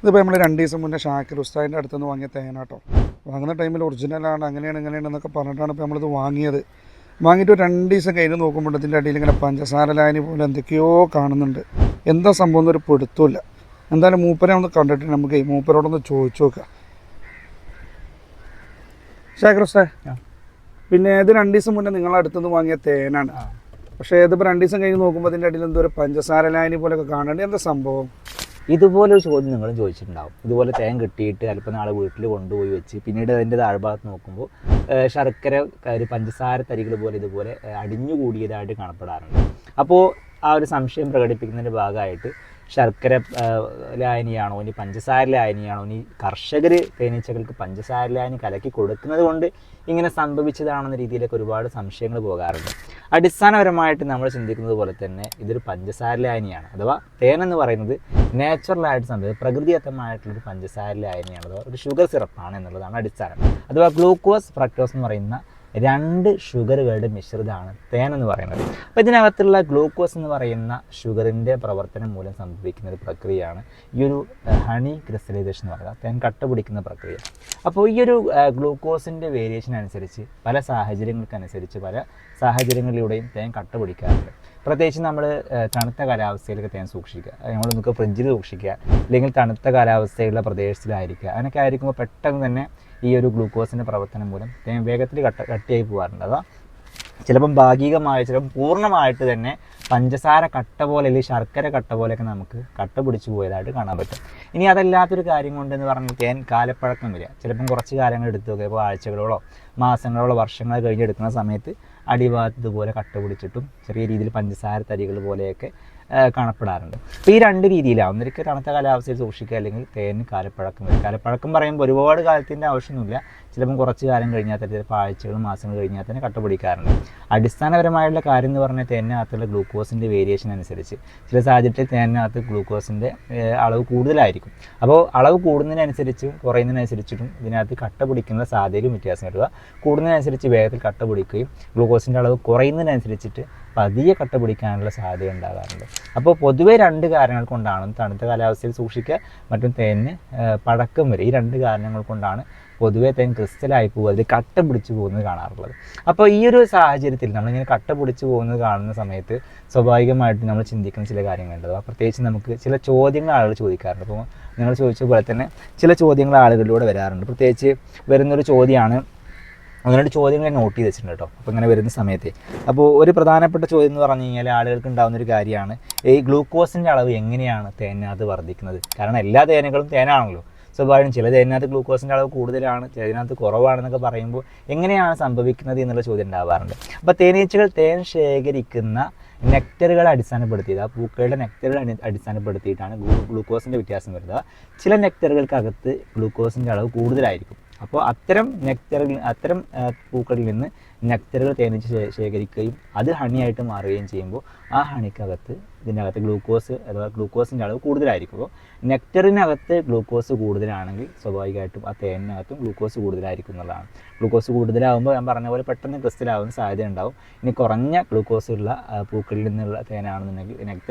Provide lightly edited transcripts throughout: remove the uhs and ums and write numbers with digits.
ഇതിപ്പോൾ നമ്മൾ 2 ദിവസം മുന്നേ ഷാക്കിർ ഉസ്താദിൻ്റെ അടുത്തുനിന്ന് വാങ്ങിയ തേനാട്ടോ. വാങ്ങുന്ന ടൈമിൽ ഒറിജിനലാണ്, അങ്ങനെയാണ് ഇങ്ങനെയാണെന്നൊക്കെ പറഞ്ഞിട്ടാണ് ഇപ്പോൾ നമ്മളിത് വാങ്ങിയത്. വാങ്ങിയിട്ട് 2 ദിവസം കഴിഞ്ഞ് നോക്കുമ്പോൾ ഇതിൻ്റെ അടിയിൽ ഇങ്ങനെ പഞ്ചസാര ലായനി പോലെ എന്തൊക്കെയോ കാണുന്നുണ്ട്. എന്താ സംഭവം എന്നൊരു പിടുത്തമില്ല. എന്തായാലും മൂപ്പരെ ഒന്ന് കണ്ടിട്ട് നമുക്ക് മൂപ്പരോടൊന്ന് ചോദിച്ചു നോക്കാം. ഷാക്കിർ ഉസ്താദ്, പിന്നെ ഇത് 2 ദിവസം മുന്നേ നിങ്ങളെ അടുത്തുനിന്ന് വാങ്ങിയ തേനാണ്. പക്ഷേ ഇതിപ്പോൾ 2 ദിവസം കഴിഞ്ഞ് നോക്കുമ്പോൾ ഇതിൻ്റെ അടിയിൽ എന്തോ ഒരു പഞ്ചസാര ലായനി പോലെയൊക്കെ കാണുന്നുണ്ട്. എന്താ സംഭവം? ഇതുപോലൊരു ചോദ്യം നിങ്ങളും ചോദിച്ചിട്ടുണ്ടാവും. ഇതുപോലെ തേൻ കിട്ടിയിട്ട് അല്പം നാളെ വീട്ടിൽ കൊണ്ടുപോയി വെച്ച് പിന്നീട് അതിൻ്റെ താഴ്ഭാഗത്ത് നോക്കുമ്പോൾ ശർക്കര ഒരു പഞ്ചസാര തരികൾ പോലെ ഇതുപോലെ അടിഞ്ഞുകൂടിയതായിട്ട് കാണപ്പെടാറുണ്ട്. അപ്പോൾ ആ ഒരു സംശയം പ്രകടിപ്പിക്കുന്നതിൻ്റെ ഭാഗമായിട്ട് ശർക്കര ലായനിയാണോ ഇനി പഞ്ചസാര ലായനിയാണോ ഇനി കർഷകർ തേനീച്ചകൾക്ക് പഞ്ചസാര ലായനി കലക്കി കൊടുക്കുന്നത് കൊണ്ട് ഇങ്ങനെ സംഭവിച്ചതാണെന്ന രീതിയിലൊക്കെ ഒരുപാട് സംശയങ്ങൾ പോകാറുണ്ട്. അടിസ്ഥാനപരമായിട്ട് നമ്മൾ ചിന്തിക്കുന്നത് പോലെ തന്നെ ഇതൊരു പഞ്ചസാര ലായനിയാണ്. അഥവാ തേൻ എന്ന് പറയുന്നത് നാച്ചുറലായിട്ട് സംഭവിച്ചത് പ്രകൃതിദത്തമായിട്ടുള്ളൊരു പഞ്ചസാര ലായനിയാണ്, അഥവാ ഒരു ഷുഗർ സിറപ്പാണ് എന്നുള്ളതാണ് അടിസ്ഥാനം. അഥവാ ഗ്ലൂക്കോസ് ഫ്രക്ടോസ് എന്ന് പറയുന്ന 2 ഷുഗറുകളുടെ മിശ്രിതമാണ് തേൻ എന്ന് പറയുന്നത്. അപ്പോൾ ഇതിനകത്തുള്ള ഗ്ലൂക്കോസ് എന്ന് പറയുന്ന ഷുഗറിൻ്റെ പ്രവർത്തനം മൂലം സംഭവിക്കുന്ന ഒരു പ്രക്രിയയാണ് ഈ ഒരു ഹണി ക്രിസ്റ്റലൈസേഷൻ എന്ന് പറയുന്നത്, തേൻ കട്ട പിടിക്കുന്ന പ്രക്രിയ. അപ്പോൾ ഈ ഒരു ഗ്ലൂക്കോസിൻ്റെ വേരിയേഷൻ അനുസരിച്ച് പല സാഹചര്യങ്ങൾക്കനുസരിച്ച് പല സാഹചര്യങ്ങളിലൂടെയും തേൻ കട്ട പിടിക്കാറുണ്ട്. പ്രത്യേകിച്ച് നമ്മൾ തണുത്ത കാലാവസ്ഥയിലൊക്കെ തേൻ സൂക്ഷിക്കുക, നമ്മൾ നമുക്ക് ഫ്രിഡ്ജിൽ സൂക്ഷിക്കുക, അല്ലെങ്കിൽ തണുത്ത കാലാവസ്ഥയുള്ള പ്രദേശത്തിലായിരിക്കുക. അങ്ങനെയൊക്കെ ആയിരിക്കുമ്പോൾ പെട്ടെന്ന് തന്നെ ഈ ഒരു ഗ്ലൂക്കോസിൻ്റെ പ്രവർത്തനം മൂലം തേൻ വേഗത്തിൽ കട്ടിയായി പോകാറുണ്ട്. അതാ ചിലപ്പം ഭാഗികമായി ചിലപ്പം പൂർണ്ണമായിട്ട് തന്നെ പഞ്ചസാര കട്ട പോലെ അല്ലെങ്കിൽ ശർക്കര കട്ട പോലെയൊക്കെ നമുക്ക് കട്ട പിടിച്ചു പോയതായിട്ട് കാണാൻ പറ്റും. ഇനി അതല്ലാത്തൊരു കാര്യം കൊണ്ടെന്ന് പറഞ്ഞാൽ തേൻ കാലപ്പഴക്കം വരിക, ചിലപ്പം കുറച്ച് കാലങ്ങൾ എടുത്തു നോക്കുക, ഇപ്പോൾ ആഴ്ചകളോളോ മാസങ്ങളോളോ വർഷങ്ങൾ കഴിഞ്ഞെടുക്കുന്ന സമയത്ത് അടിഭാഗത്ത് ഇതുപോലെ കട്ട പിടിച്ചിട്ടും ചെറിയ രീതിയിൽ പഞ്ചസാര തരികൾ പോലെയൊക്കെ കാണപ്പെടാറുണ്ട്. അപ്പോൾ ഈ 2 രീതിയിലാണ്. ഒന്നിരിക്കൽ തണുത്ത കാലാവസ്ഥയിൽ സൂക്ഷിക്കുക, അല്ലെങ്കിൽ തേന് കാലപ്പഴക്കം വരും. കാലപ്പഴക്കം പറയുമ്പോൾ ഒരുപാട് കാലത്തിൻ്റെ ആവശ്യമൊന്നുമില്ല, ചിലപ്പം കുറച്ച് കാലം കഴിഞ്ഞാൽ തന്നെ ചിലപ്പോൾ ആഴ്ചകൾ മാസങ്ങൾ കഴിഞ്ഞാൽ തന്നെ കട്ട പിടിക്കാറുണ്ട്. അടിസ്ഥാനപരമായിട്ടുള്ള കാര്യം എന്ന് പറഞ്ഞാൽ തേനിനകത്തുള്ള ഗ്ലൂക്കോസിൻ്റെ വേരിയേഷൻ അനുസരിച്ച് ചില സാഹചര്യത്തിൽ തേനിനകത്ത് ഗ്ലൂക്കോസിൻ്റെ അളവ് കൂടുതലായിരിക്കും. അപ്പോൾ അളവ് കൂടുന്നതിനനുസരിച്ചും കുറയുന്നതിനനുസരിച്ചിട്ടും ഇതിനകത്ത് കട്ട പിടിക്കുന്ന സാധ്യതയും വ്യത്യാസം വരിക. കൂടുന്നതിനനുസരിച്ച് വേഗത്തിൽ കട്ട പിടിക്കുകയും ഗ്ലൂക്കോസിൻ്റെ അളവ് കുറയുന്നതിനനുസരിച്ചിട്ട് പതിയെ കട്ട പിടിക്കാനുള്ള സാധ്യത ഉണ്ടാകാറുണ്ട്. അപ്പോൾ പൊതുവേ 2 കാരണങ്ങൾ കൊണ്ടാണ് തണുത്ത കാലാവസ്ഥയിൽ സൂക്ഷിക്കുക, മറ്റും തേനിന് പഴക്കം വരെ. ഈ 2 കാരണങ്ങൾ കൊണ്ടാണ് പൊതുവേ തേൻ ക്രിസ്റ്റലായി പോകുക, അതിൽ കട്ട പിടിച്ചു പോകുന്നത് കാണാറുള്ളത്. അപ്പോൾ ഈ ഒരു സാഹചര്യത്തിൽ നമ്മളിങ്ങനെ കട്ട പിടിച്ചു പോകുന്നത് കാണുന്ന സമയത്ത് സ്വാഭാവികമായിട്ട് നമ്മൾ ചിന്തിക്കുന്ന ചില കാര്യങ്ങളുണ്ട്. പ്രത്യേകിച്ച് നമുക്ക് ചില ചോദ്യങ്ങൾ ആളുകൾ ചോദിക്കാറുണ്ട്. അപ്പോൾ നിങ്ങൾ ചോദിച്ച പോലെ തന്നെ ചില ചോദ്യങ്ങൾ ആളുകളിലൂടെ വരാറുണ്ട്. പ്രത്യേകിച്ച് വരുന്നൊരു ചോദ്യമാണ്, 1-2 ചോദ്യങ്ങൾ ഞാൻ നോട്ട് ചെയ്ത് വെച്ചിട്ടുണ്ട് കേട്ടോ. അപ്പോൾ ഇങ്ങനെ വരുന്ന സമയത്ത് അപ്പോൾ ഒരു പ്രധാനപ്പെട്ട ചോദ്യം എന്ന് പറഞ്ഞു കഴിഞ്ഞാൽ ആളുകൾക്ക് ഉണ്ടാകുന്നൊരു കാര്യമാണ്, ഈ ഗ്ലൂക്കോസിൻ്റെ അളവ് എങ്ങനെയാണ് തേനിനകത്ത് വർദ്ധിക്കുന്നത്? കാരണം എല്ലാ തേനുകളും തേനാണല്ലോ. സ്വാഭാവികം ചില തേനിനകത്ത് ഗ്ലൂക്കോസിൻ്റെ അളവ് കൂടുതലാണ്, ചിലതിനകത്ത് കുറവാണെന്നൊക്കെ പറയുമ്പോൾ എങ്ങനെയാണ് സംഭവിക്കുന്നത് എന്നുള്ള ചോദ്യം ഉണ്ടാവാറുണ്ട്. അപ്പോൾ തേനീച്ചകൾ തേൻ ശേഖരിക്കുന്ന നെക്ടറുകളെ അടിസ്ഥാനപ്പെടുത്തിയത്, ആ പൂക്കളുടെ നെക്ടറുകളെ അടിസ്ഥാനപ്പെടുത്തിയിട്ടാണ് ഗ്ലൂക്കോസിൻ്റെ വ്യത്യാസം വരുന്നത്. ചില നെക്ടറുകൾക്കകത്ത് ഗ്ലൂക്കോസിൻ്റെ അളവ് കൂടുതലായിരിക്കും. അപ്പോൾ അത്തരം പൂക്കളിൽ നിന്ന് നെക്ടറുകൾ തേനീച്ച ശേഖരിക്കുകയും അത് ഹണിയായിട്ട് മാറുകയും ചെയ്യുമ്പോൾ ആ ഹണിക്കകത്ത് ഇതിനകത്ത് ഗ്ലൂക്കോസ് അഥവാ ഗ്ലൂക്കോസിൻ്റെ അളവ് കൂടുതലായിരിക്കും. അപ്പോൾ നെക്ടറിനകത്ത് ഗ്ലൂക്കോസ് കൂടുതലാണെങ്കിൽ സ്വാഭാവികമായിട്ടും ആ തേനിനകത്തും ഗ്ലൂക്കോസ് കൂടുതലായിരിക്കും എന്നുള്ളതാണ്. ഗ്ലൂക്കോസ് കൂടുതലാകുമ്പോൾ ഞാൻ പറഞ്ഞ പോലെ പെട്ടെന്ന് ക്രിസ്റ്റലാവുന്ന സാധ്യത ഉണ്ടാവും. ഇനി കുറഞ്ഞ ഗ്ലൂക്കോസ് ഉള്ള പൂക്കളിൽ നിന്നുള്ള തേനാണെന്നുണ്ടെങ്കിൽ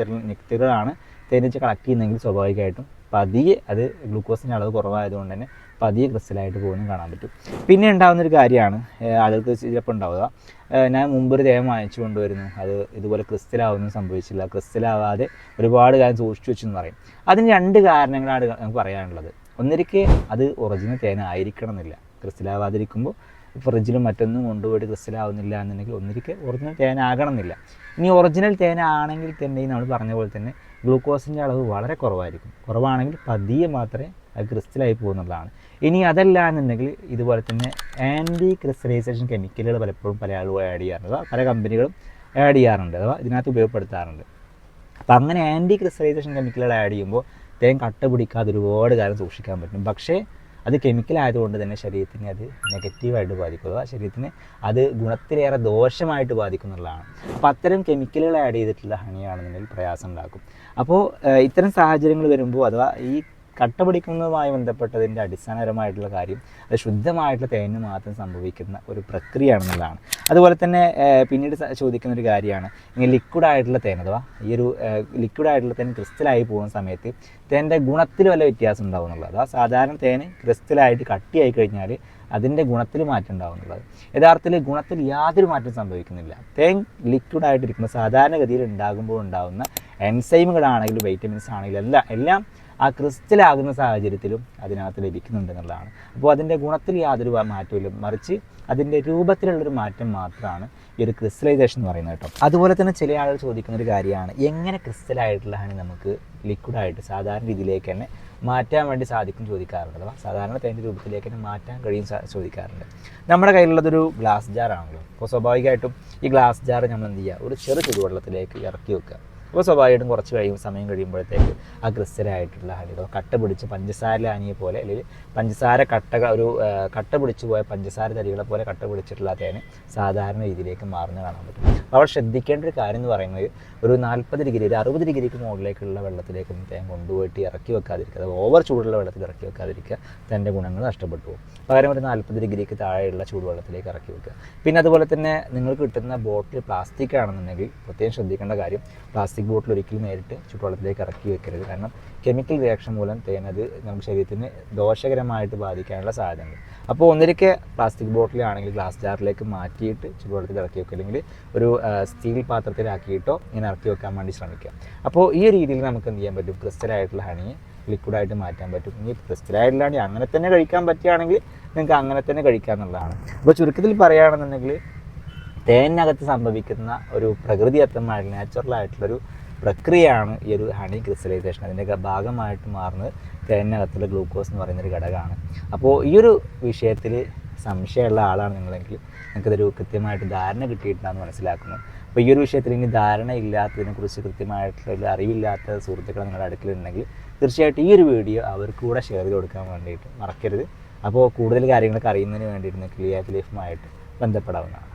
നെക്ടറുകളാണ് തേനീച്ച കളക്ട് ചെയ്യുന്നതെങ്കിൽ സ്വാഭാവികമായിട്ടും പതിയെ അത് ഗ്ലൂക്കോസിൻ്റെ അളവ് കുറവായതുകൊണ്ട് തന്നെ പതിയെ ക്രിസ്റ്റലായിട്ട് പോകുന്നത് കാണാൻ പറ്റും. പിന്നെ ഉണ്ടാകുന്നൊരു കാര്യമാണ് ആളുകൾക്ക് ചിലപ്പോൾ ഉണ്ടാവുക, ഞാൻ മുമ്പൊരു തേൻ വാങ്ങിച്ചു കൊണ്ടുവരുന്നു, അത് ഇതുപോലെ ക്രിസ്റ്റലാവുന്നു സംഭവിച്ചില്ല, ക്രിസ്റ്റലാവാതെ ഒരുപാട് കാലം സൂക്ഷിച്ചു വെച്ചെന്ന് പറയും. അതിന് 2 കാരണങ്ങളാണ് നമുക്ക് പറയാനുള്ളത്. ഒന്നിരിക്കെ അത് ഒറിജിനൽ തേനായിരിക്കണം എന്നില്ല. ക്രിസ്റ്റലാവാതിരിക്കുമ്പോൾ ഫ്രിഡ്ജിലും മറ്റൊന്നും കൊണ്ടുപോയിട്ട് ക്രിസ്റ്റലാവുന്നില്ല എന്നുണ്ടെങ്കിൽ ഒന്നിരിക്കെ ഒറിജിനൽ തേനാകണം എന്നില്ല. ഇനി ഒറിജിനൽ തേനാണെങ്കിൽ തന്നെ നമ്മൾ പറഞ്ഞ പോലെ തന്നെ ഗ്ലൂക്കോസിൻ്റെ അളവ് വളരെ കുറവാണെങ്കിൽ പതിയെ മാത്രമേ അത് ക്രിസ്റ്റലായി പോകുന്നതാണ്. ഇനി അതല്ല എന്നുണ്ടെങ്കിൽ ഇതുപോലെ തന്നെ ആൻറ്റി ക്രിസ്റ്റലൈസേഷൻ കെമിക്കലുകൾ പലപ്പോഴും പല ആളുകളും ആഡ് ചെയ്യാറുണ്ട്, പല കമ്പനികളും ആഡ് ചെയ്യാറുണ്ട്, അഥവാ ഇതിനകത്ത് ഉപയോഗപ്പെടുത്താറുണ്ട്. അപ്പോൾ അങ്ങനെ ആൻറ്റി ക്രിസ്റ്റലൈസേഷൻ കെമിക്കലുകൾ ആഡ് ചെയ്യുമ്പോൾ തേൻ കട്ട പിടിക്കാതെ ഒരുപാട് കാലം സൂക്ഷിക്കാൻ പറ്റും. പക്ഷേ അത് കെമിക്കൽ ആയതുകൊണ്ട് തന്നെ ശരീരത്തിനെ അത് നെഗറ്റീവായിട്ട് ബാധിക്കുക, ശരീരത്തിന് അത് ഗുണത്തിലേറെ ദോഷമായിട്ട് ബാധിക്കുന്നുള്ളതാണ്. അപ്പോൾ അത്തരം കെമിക്കലുകൾ ആഡ് ചെയ്തിട്ടുള്ള ഹണിയാണെന്നുണ്ടെങ്കിൽ പ്രയാസം ഉണ്ടാക്കും. അപ്പോൾ ഇത്തരം സാഹചര്യങ്ങൾ വരുമ്പോൾ അഥവാ ഈ കട്ട പിടിക്കുന്നതുമായി ബന്ധപ്പെട്ടതിൻ്റെ അടിസ്ഥാനപരമായിട്ടുള്ള കാര്യം അത് ശുദ്ധമായിട്ടുള്ള തേനിന് മാത്രം സംഭവിക്കുന്ന ഒരു പ്രക്രിയയാണെന്നുള്ളതാണ്. അതുപോലെ തന്നെ പിന്നീട് ചോദിക്കുന്ന ഒരു കാര്യമാണ് ഇങ്ങനെ ലിക്വിഡായിട്ടുള്ള തേൻ അഥവാ ഈ ഒരു ലിക്വിഡായിട്ടുള്ള തേൻ ക്രിസ്റ്റലായി പോകുന്ന സമയത്ത് തേൻ്റെ ഗുണത്തിൽ വല്ല വ്യത്യാസം ഉണ്ടാവും എന്നുള്ളത്. അഥവാ സാധാരണ തേന് ക്രിസ്റ്റലായിട്ട് കട്ടിയായി കഴിഞ്ഞാൽ അതിൻ്റെ ഗുണത്തിൽ മാറ്റം ഉണ്ടാവുന്നുള്ളത്. യഥാർത്ഥത്തിൽ ഗുണത്തിൽ യാതൊരു മാറ്റം സംഭവിക്കുന്നില്ല. തേൻ ലിക്വിഡായിട്ടിരിക്കുമ്പോൾ സാധാരണഗതിയിൽ ഉണ്ടാകുമ്പോൾ ഉണ്ടാകുന്ന എൻസൈമുകളാണെങ്കിലും വൈറ്റമിൻസ് ആണെങ്കിലും എല്ലാം ആ ക്രിസ്റ്റലാകുന്ന സാഹചര്യത്തിലും അതിനകത്ത് ലഭിക്കുന്നുണ്ട് എന്നുള്ളതാണ്. അപ്പോൾ അതിൻ്റെ ഗുണത്തിൽ യാതൊരു മാറ്റമില്ല, മറിച്ച് അതിൻ്റെ രൂപത്തിലുള്ളൊരു മാറ്റം മാത്രമാണ് ഈ ഒരു ക്രിസ്റ്റലൈസേഷൻ എന്ന് പറയുന്നത് കേട്ടോ. അതുപോലെ തന്നെ ചില ആളുകൾ ചോദിക്കുന്ന ഒരു കാര്യമാണ് എങ്ങനെ ക്രിസ്റ്റലായിട്ടുള്ള ഹണി നമുക്ക് ലിക്വിഡായിട്ട് സാധാരണ രീതിയിലേക്ക് തന്നെ മാറ്റാൻ വേണ്ടി സാധിക്കും ചോദിക്കാറുണ്ട്. അഥവാ സാധാരണ തേൻ്റെ രൂപത്തിലേക്ക് തന്നെ മാറ്റാൻ കഴിയും ചോദിക്കാറുണ്ട്. നമ്മുടെ കയ്യിലുള്ളതൊരു ഗ്ലാസ് ജാറാണല്ലോ. അപ്പോൾ സ്വാഭാവികമായിട്ടും ഈ ഗ്ലാസ് ജാർ നമ്മൾ എന്ത് ചെയ്യുക, ഒരു ചെറു ചുടുവെള്ളത്തിലേക്ക് ഇറക്കി വെക്കുക. അപ്പോൾ സ്വാഭാവികമായിട്ടും കുറച്ച് സമയം കഴിയുമ്പോഴത്തേക്ക് ആ ക്രിസ്റ്റലായിട്ടുള്ള ഹണി കട്ട പിടിച്ച് പഞ്ചസാര ഹനിയെ പോലെ അല്ലെങ്കിൽ പഞ്ചസാര കട്ട പിടിച്ചു പോയ പഞ്ചസാര തരികളെ പോലെ കട്ട പിടിച്ചിട്ടുള്ള തേന് സാധാരണ രീതിയിലേക്ക് മാറുന്നത് കാണാൻ പറ്റും. അപ്പോൾ ശ്രദ്ധിക്കേണ്ട ഒരു കാര്യം എന്ന് പറയുന്നത് ഒരു 40 ഡിഗ്രി ഒരു 60 ഡിഗ്രിക്ക് മുകളിലേക്കുള്ള വെള്ളത്തിലേക്ക് തേൻ കൊണ്ടുപോയിട്ട് ഇറക്കി വെക്കാതിരിക്കുക. അത് ഓവർ ചൂടുള്ള വെള്ളത്തിൽ ഇറക്കി വെക്കാതിരിക്കുക, തൻ്റെ ഗുണങ്ങൾ നഷ്ടപ്പെട്ടു പോകും. പകരം ഒരു 40 ഡിഗ്രിക്ക് താഴെയുള്ള ചൂടുവെള്ളത്തിലേക്ക് ഇറക്കി വെക്കുക. പിന്നെ അതുപോലെ തന്നെ നിങ്ങൾക്ക് കിട്ടുന്ന ബോട്ടിൽ പ്ലാസ്റ്റിക് ആണെന്നുണ്ടെങ്കിൽ പ്രത്യേകം ശ്രദ്ധിക്കേണ്ട കാര്യം, പ്ലാസ്റ്റിക് ബോട്ടിൽ ഒരിക്കലും നേരിട്ട് ചുറ്റുവെള്ളത്തിലേക്ക് ഇറക്കി വെക്കരുത്. കാരണം കെമിക്കൽ റിയാക്ഷൻ മൂലം തേനത് നമുക്ക് ശരീരത്തിന് ദോഷകരമായിട്ട് ബാധിക്കാനുള്ള സാധ്യതയുണ്ട്. അപ്പോൾ ഒന്നിരിക്കെ പ്ലാസ്റ്റിക് ബോട്ടിലാണെങ്കിൽ ഗ്ലാസ് ജാറിലേക്ക് മാറ്റിയിട്ട് ചുറ്റുവെള്ളത്തിൽ ഇറക്കി വെക്കുക, അല്ലെങ്കിൽ ഒരു സ്റ്റീൽ പാത്രത്തിലാക്കിയിട്ടോ ഇങ്ങനെ ഇറക്കി വെക്കാൻ വേണ്ടി ശ്രമിക്കുക. അപ്പോൾ ഈ രീതിയിൽ നമുക്ക് എന്ത് ചെയ്യാൻ പറ്റും, ക്രിസ്റ്റലായിട്ടുള്ള ഹണിയെ ലിക്വിഡായിട്ട് മാറ്റാൻ പറ്റും. ഇനി ക്രിസ്റ്റലായിട്ടുള്ള ഹണി അങ്ങനെ തന്നെ കഴിക്കാൻ പറ്റുകയാണെങ്കിൽ നിങ്ങൾക്ക് അങ്ങനെ തന്നെ കഴിക്കുക എന്നുള്ളതാണ്. അപ്പോൾ ചുരുക്കത്തിൽ പറയുകയാണെന്നുണ്ടെങ്കിൽ തേനിനകത്ത് സംഭവിക്കുന്ന ഒരു പ്രകൃതിദത്തമായിട്ടുള്ള നാച്ചുറലായിട്ടുള്ളൊരു പ്രക്രിയയാണ് ഈ ഒരു ഹണി ക്രിസ്റ്റലൈസേഷൻ. അതിൻ്റെ ഭാഗമായിട്ട് മാറുന്നത് തേനിനകത്തുള്ള ഗ്ലൂക്കോസ് എന്ന് പറയുന്നൊരു ഘടകമാണ്. അപ്പോൾ ഈ ഒരു വിഷയത്തിൽ സംശയമുള്ള ആളാണ് നിങ്ങളെങ്കിൽ നിങ്ങൾക്കതൊരു കൃത്യമായിട്ട് ധാരണ കിട്ടിയിട്ടുണ്ടെന്ന് മനസ്സിലാക്കുന്നു. അപ്പോൾ ഈ ഒരു വിഷയത്തിൽ ഇനി ധാരണ ഇല്ലാത്തതിനെക്കുറിച്ച് കൃത്യമായിട്ടുള്ള അറിവില്ലാത്ത സുഹൃത്തുക്കൾ നിങ്ങളുടെ അടുക്കലുണ്ടെങ്കിൽ തീർച്ചയായിട്ടും ഈ ഒരു വീഡിയോ അവർക്ക് കൂടെ ഷെയർ ചെയ്ത് കൊടുക്കാൻ വേണ്ടിയിട്ട് മറക്കരുത്. അപ്പോൾ കൂടുതൽ കാര്യങ്ങളൊക്കെ അറിയുന്നതിന് വേണ്ടിയിട്ട് നിങ്ങൾക്ക് ലിയാറ്റ് ലൈഫുമായിട്ട് ബന്ധപ്പെടാവുന്നതാണ്.